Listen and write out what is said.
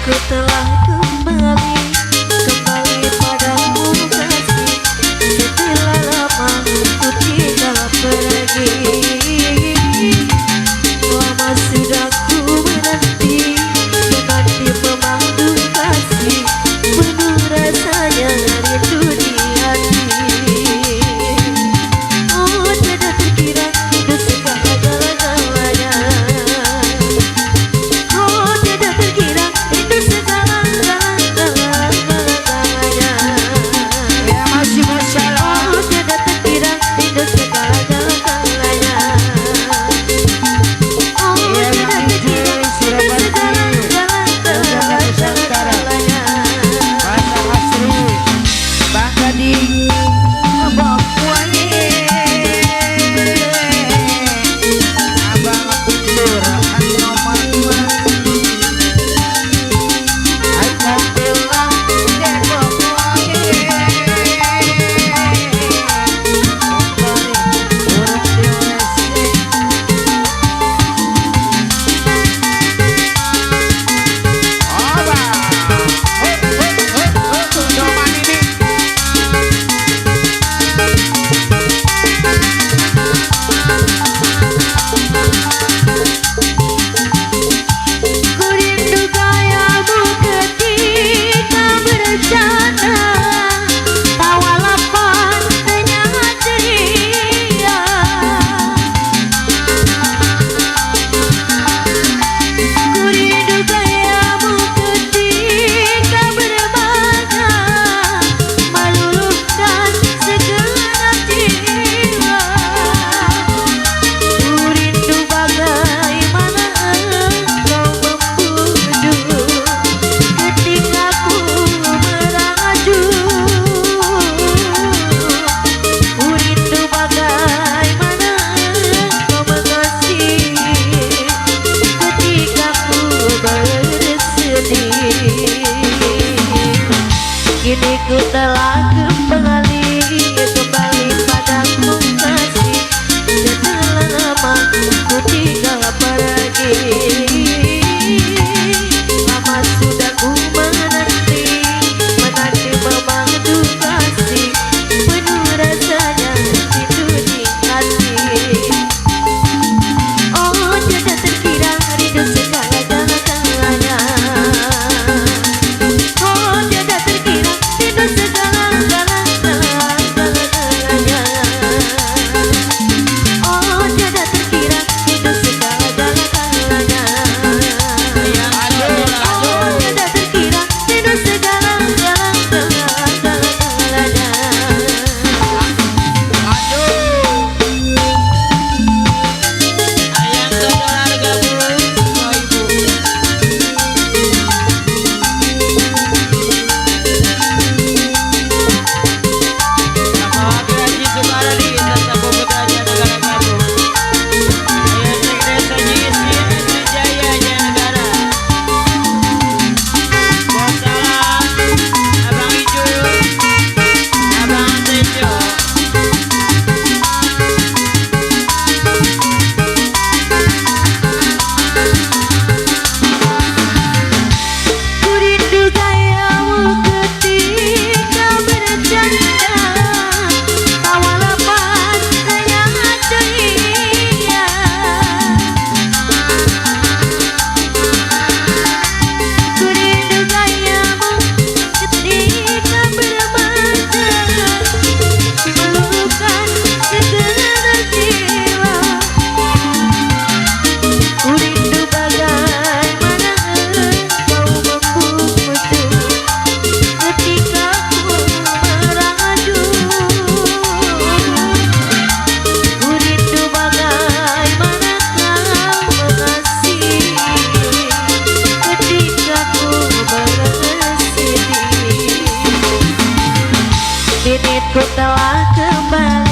Ku telah kembali padamu kasih. Setelah lama ku tinggal pergi, lama sudah ku menanti memandu kasih. Penuh rasanya rindu di hati. Oh tidak terkira itu segala-galanya. Oh tidak terkira itu segala-galanya. Ya masih masalah. Oh tidak terkira itu segala-galanya. Oh Ya tidak terkira itu segala-galanya. Masa asri Bang Gading Abang Kuani Abang Pintur Nomor 2 Aku bilang Depok Kuani Burung DWC Ku rindu gayamu ketika bercanda, tawa lapang renyah ceria. Ku rindu gayamu ketika berbangga, meluluhkan segenap jiwa. Ku rindu bagaimana engkau membujuk ketika ku meraju. Ku rindu bagaimana engkau mengasihi ketika ku bersedih. Kini ku telah kembali padamu kasih. Setelah lama ku tinggal pergi, lama sudah ku menanti memandu kasih. Penuh rasanya rindu di hati. Oh tidak terkira rindu segala-galanya. Oh tidak terkira rindu segala-galanya. Oh tidak terkira rindu segala-galanya. Oh tidak terkira rindu segala-galanya. Ayang saudara gabung oh ibu Sama wakil Haji Sukardi Tata Putranya Negara Gabung Ayah Sekdesa Jisin Sejaya Negara Bos Salam Abang Ijo Abang Tejo Ku rindu gayamu ketika bercanda, tawa lepas renyah ceria. Ku rindu gayamu ketika berbangga, meluluhkan segenap jiwa. Ku rindu bagaimana engkau membujuk ketika ku meraju. Ku rindu bagaimana kau mengasihi ketika ku bersedih. Kini ku telah kembali